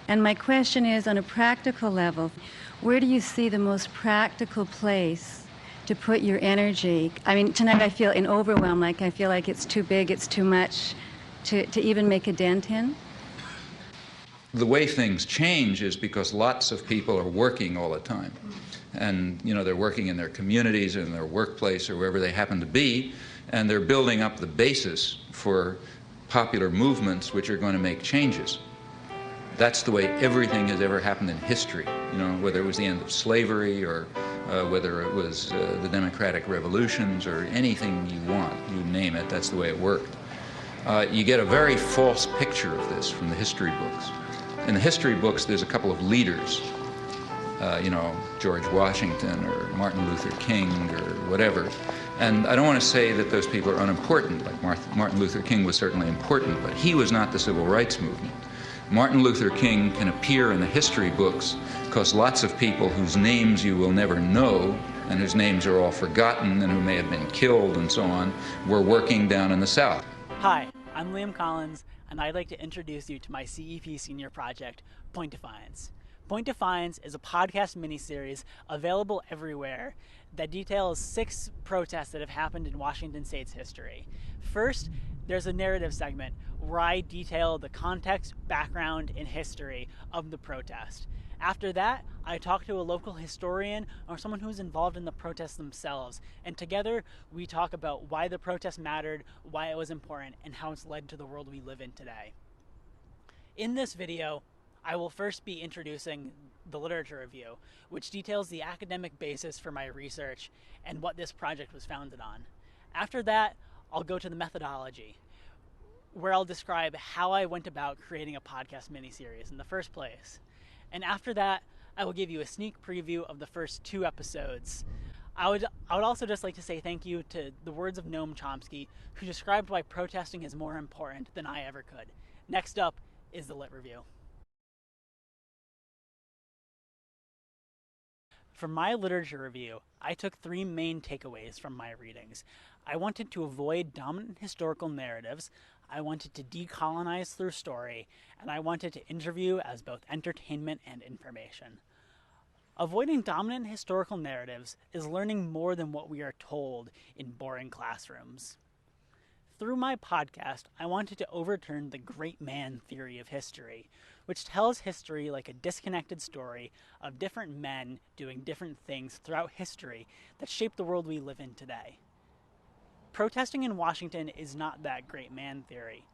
And my question is, on a practical level, where do you see the most practical place to put your energy? I mean, tonight I feel in overwhelm, like I feel like it's too big, it's too much to even make a dent in. The way things change is because lots of people are working all the time. And, you know, they're working in their communities or in their workplace or wherever they happen to be, and they're building up the basis for popular movements which are going to make changes. That's the way everything has ever happened in history, you know, whether it was the end of slavery or whether it was the democratic revolutions or anything you want, you name it, that's the way it worked. You get a very false picture of this from the history books. In the history books, there's a couple of leaders, you know, George Washington or Martin Luther King or whatever. And I don't want to say that those people are unimportant, like Martin Luther King was certainly important, but he was not the civil rights movement. Martin Luther King can appear in the history books because lots of people whose names you will never know and whose names are all forgotten and who may have been killed and so on were working down in the South. Hi, I'm Liam Collins, and I'd like to introduce you to my CEP senior project, Point Defiance. Point Defiance is a podcast miniseries available everywhere that details 6 protests that have happened in Washington State's history. First, there's a narrative segment where I detail the context, background, and history of the protest. After that, I talk to a local historian or someone who's involved in the protests themselves, and together we talk about why the protest mattered, why it was important, and how it's led to the world we live in today. In this video, I will first be introducing the literature review, which details the academic basis for my research and what this project was founded on. After that, I'll go to the methodology, where I'll describe how I went about creating a podcast miniseries in the first place. And after that, I will give you a sneak preview of the first 2 episodes. I would also just like to say thank you to the words of Noam Chomsky, who described why protesting is more important than I ever could. Next up is the lit review. For my literature review, I took 3 main takeaways from my readings. I wanted to avoid dominant historical narratives, I wanted to decolonize through story, and I wanted to interview as both entertainment and information. Avoiding dominant historical narratives is learning more than what we are told in boring classrooms. Through my podcast, I wanted to overturn the great man theory of history, which tells history like a disconnected story of different men doing different things throughout history that shape the world we live in today. Protesting in Washington is not that great man theory.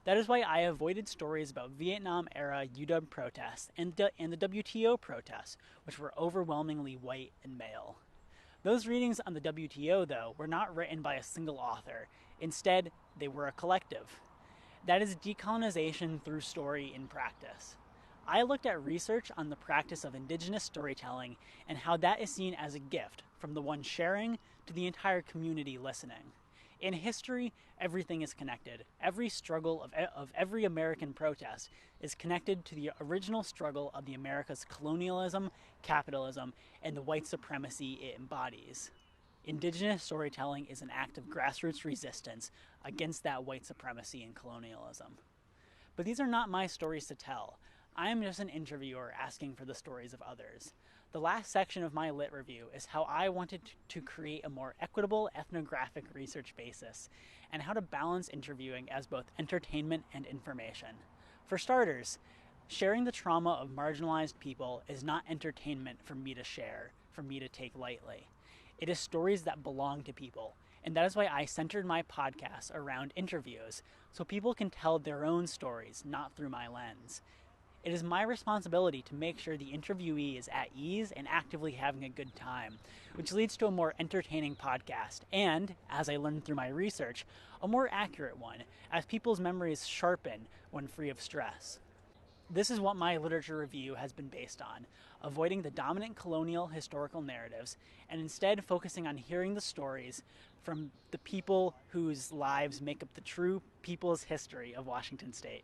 That is why I avoided stories about Vietnam-era UW protests and the WTO protests, which were overwhelmingly white and male. Those readings on the WTO, though, were not written by a single author. Instead, they were a collective. That is decolonization through story in practice. I looked at research on the practice of indigenous storytelling and how that is seen as a gift from the one sharing to the entire community listening. In history, everything is connected. Every struggle of every American protest is connected to the original struggle of the America's colonialism, capitalism, and the white supremacy it embodies. Indigenous storytelling is an act of grassroots resistance against that white supremacy and colonialism. But these are not my stories to tell. I am just an interviewer asking for the stories of others. The last section of my lit review is how I wanted to create a more equitable ethnographic research basis, and how to balance interviewing as both entertainment and information. For starters, sharing the trauma of marginalized people is not entertainment for me to share, for me to take lightly. It is stories that belong to people, and that is why I centered my podcast around interviews, so people can tell their own stories, not through my lens. It is my responsibility to make sure the interviewee is at ease and actively having a good time, which leads to a more entertaining podcast and, as I learned through my research, a more accurate one, as people's memories sharpen when free of stress. This is what my literature review has been based on, avoiding the dominant colonial historical narratives and instead focusing on hearing the stories from the people whose lives make up the true people's history of Washington State.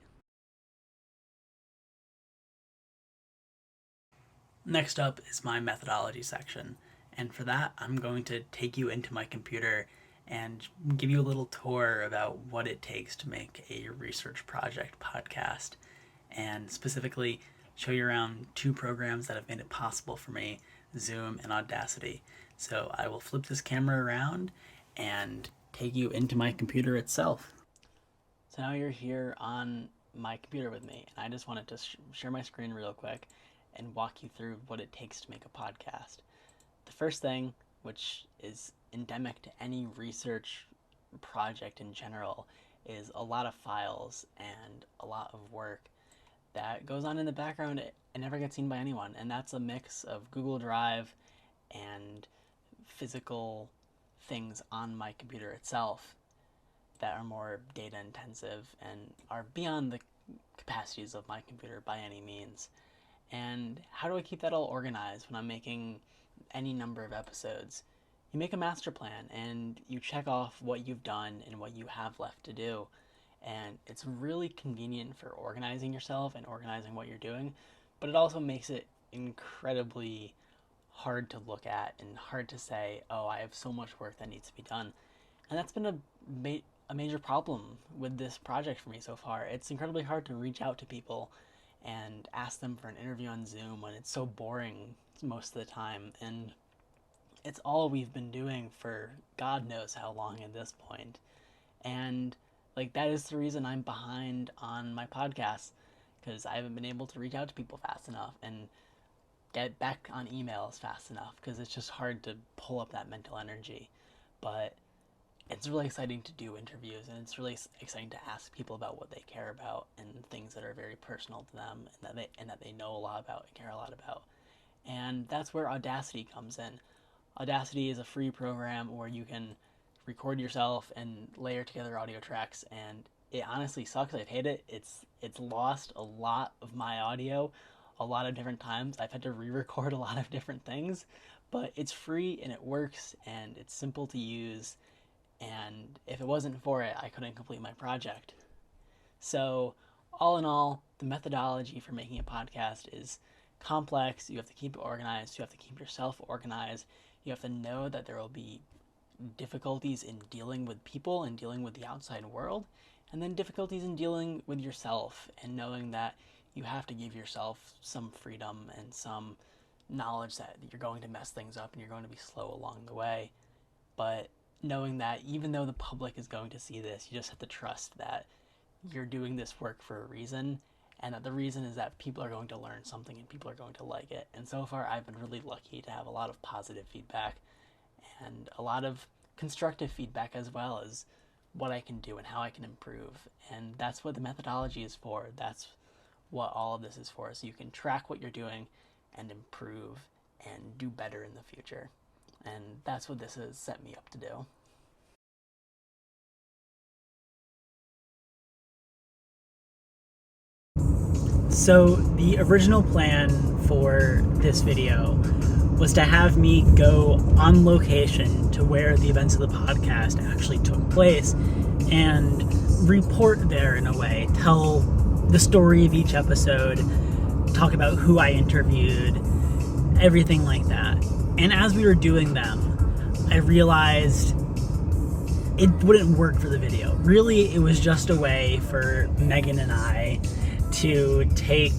Next up is my methodology section, and for that I'm going to take you into my computer and give you a little tour about what it takes to make a research project podcast, and specifically show you around two programs that have made it possible for me, Zoom and Audacity. So I will flip this camera around and take you into my computer itself. So now you're here on my computer with me, and I just wanted to share my screen real quick and walk you through what it takes to make a podcast. The first thing, which is endemic to any research project in general, is a lot of files and a lot of work that goes on in the background and never gets seen by anyone. And that's a mix of Google Drive and physical things on my computer itself that are more data intensive and are beyond the capacities of my computer by any means. And how do I keep that all organized when I'm making any number of episodes? You make a master plan and you check off what you've done and what you have left to do. And it's really convenient for organizing yourself and organizing what you're doing, but it also makes it incredibly hard to look at and hard to say, oh, I have so much work that needs to be done. And that's been a major problem with this project for me so far. It's incredibly hard to reach out to people and ask them for an interview on Zoom when it's so boring most of the time. And it's all we've been doing for God knows how long at this point. And that is the reason I'm behind on my podcast, because I haven't been able to reach out to people fast enough and get back on emails fast enough, because it's just hard to pull up that mental energy. But it's really exciting to do interviews, and it's really exciting to ask people about what they care about and things that are very personal to them and that they know a lot about and care a lot about. And that's where Audacity comes in. Audacity is a free program where you can record yourself and layer together audio tracks, and it honestly sucks. I've hated it. It's lost a lot of my audio a lot of different times. I've had to re-record a lot of different things, but it's free and it works and it's simple to use, and if it wasn't for it, I couldn't complete my project. So all in all, the methodology for making a podcast is complex. You have to keep it organized. You have to keep yourself organized. You have to know that there will be difficulties in dealing with people and dealing with the outside world, and then difficulties in dealing with yourself and knowing that you have to give yourself some freedom and some knowledge that you're going to mess things up and you're going to be slow along the way. But knowing that even though the public is going to see this, you just have to trust that you're doing this work for a reason, and that the reason is that people are going to learn something and people are going to like it. And so far, I've been really lucky to have a lot of positive feedback and a lot of constructive feedback, as well as what I can do and how I can improve. And that's what the methodology is for. That's what all of this is for, so you can track what you're doing and improve and do better in the future. And that's what this has set me up to do. So the original plan for this video was to have me go on location to where the events of the podcast actually took place and report there in a way, tell the story of each episode, talk about who I interviewed, everything like that. And as we were doing them, I realized it wouldn't work for the video. Really, it was just a way for Megan and I to take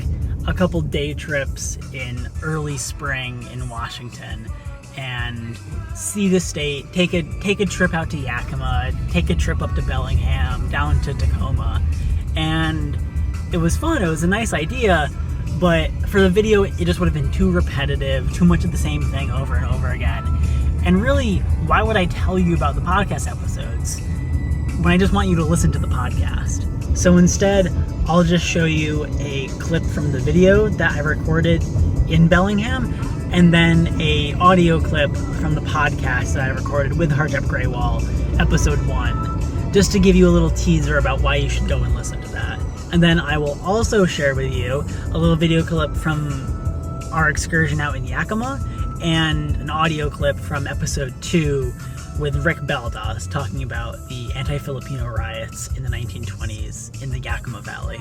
a couple day trips in early spring in Washington and see the state, take a trip out to Yakima, take a trip up to Bellingham, down to Tacoma. And it was fun, it was a nice idea, but for the video it just would have been too repetitive, too much of the same thing over and over again. And really, why would I tell you about the podcast episodes when I just want you to listen to the podcast? So instead, I'll just show you a clip from the video that I recorded in Bellingham, and then a audio clip from the podcast that I recorded with Harjap Graywall, episode 1, just to give you a little teaser about why you should go and listen to that. And then I will also share with you a little video clip from our excursion out in Yakima, and an audio clip from episode 2 with Rick Baldas talking about the anti-Filipino riots in the 1920s in the Yakima Valley.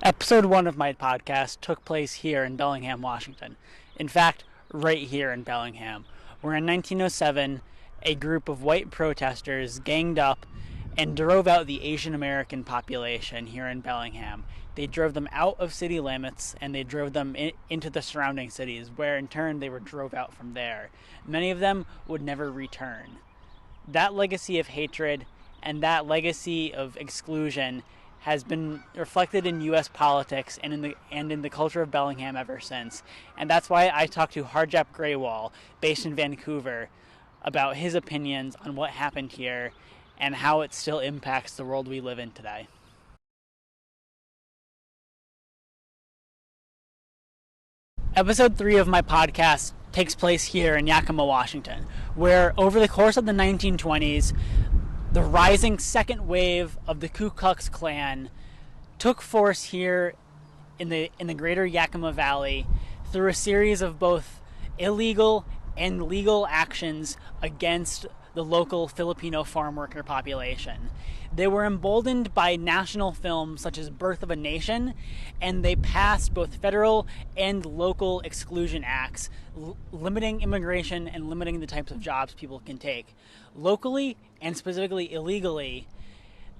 Episode 1 of my podcast took place here in Bellingham, Washington. In fact, right here in Bellingham, where in 1907, a group of white protesters ganged up and drove out the Asian American population here in Bellingham. They drove them out of city limits and they drove them into the surrounding cities, where in turn they were drove out from there. Many of them would never return. That legacy of hatred and that legacy of exclusion has been reflected in U.S. politics and in the culture of Bellingham ever since. And that's why I talked to Harjap Graywall, based in Vancouver, about his opinions on what happened here and how it still impacts the world we live in today. Episode 3 of my podcast takes place here in Yakima, Washington, where over the course of the 1920s, the rising second wave of the Ku Klux Klan took force here in the greater Yakima Valley through a series of both illegal and legal actions against the local Filipino farm worker population. They were emboldened by national films such as Birth of a Nation, and they passed both federal and local exclusion acts, limiting immigration and limiting the types of jobs people can take. Locally, and specifically illegally,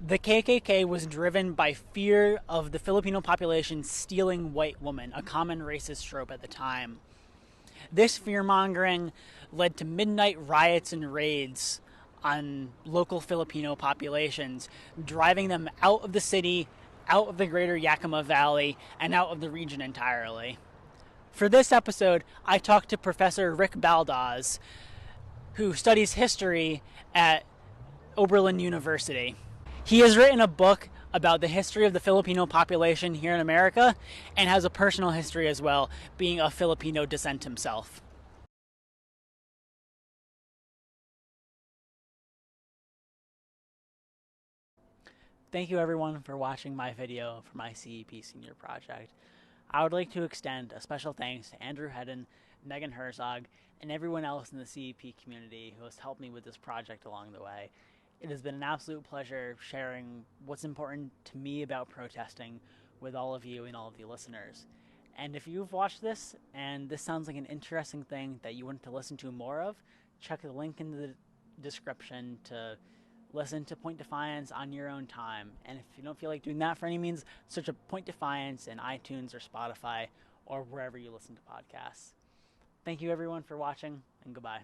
the KKK was driven by fear of the Filipino population stealing white women, a common racist trope at the time. This fear-mongering led to midnight riots and raids on local Filipino populations, driving them out of the city, out of the greater Yakima Valley, and out of the region entirely. For this episode, I talked to Professor Rick Baldaws, who studies history at Oberlin University. He has written a book about the history of the Filipino population here in America and has a personal history as well, being of Filipino descent himself. Thank you everyone for watching my video for my CEP senior project. I would like to extend a special thanks to Andrew Hedden, Megan Herzog, and everyone else in the CEP community who has helped me with this project along the way. It has been an absolute pleasure sharing what's important to me about protesting with all of you and all of the listeners. And if you've watched this and this sounds like an interesting thing that you want to listen to more of, check the link in the description to listen to Point Defiance on your own time. And if you don't feel like doing that for any means, search up Point Defiance in iTunes or Spotify or wherever you listen to podcasts. Thank you everyone for watching, and goodbye.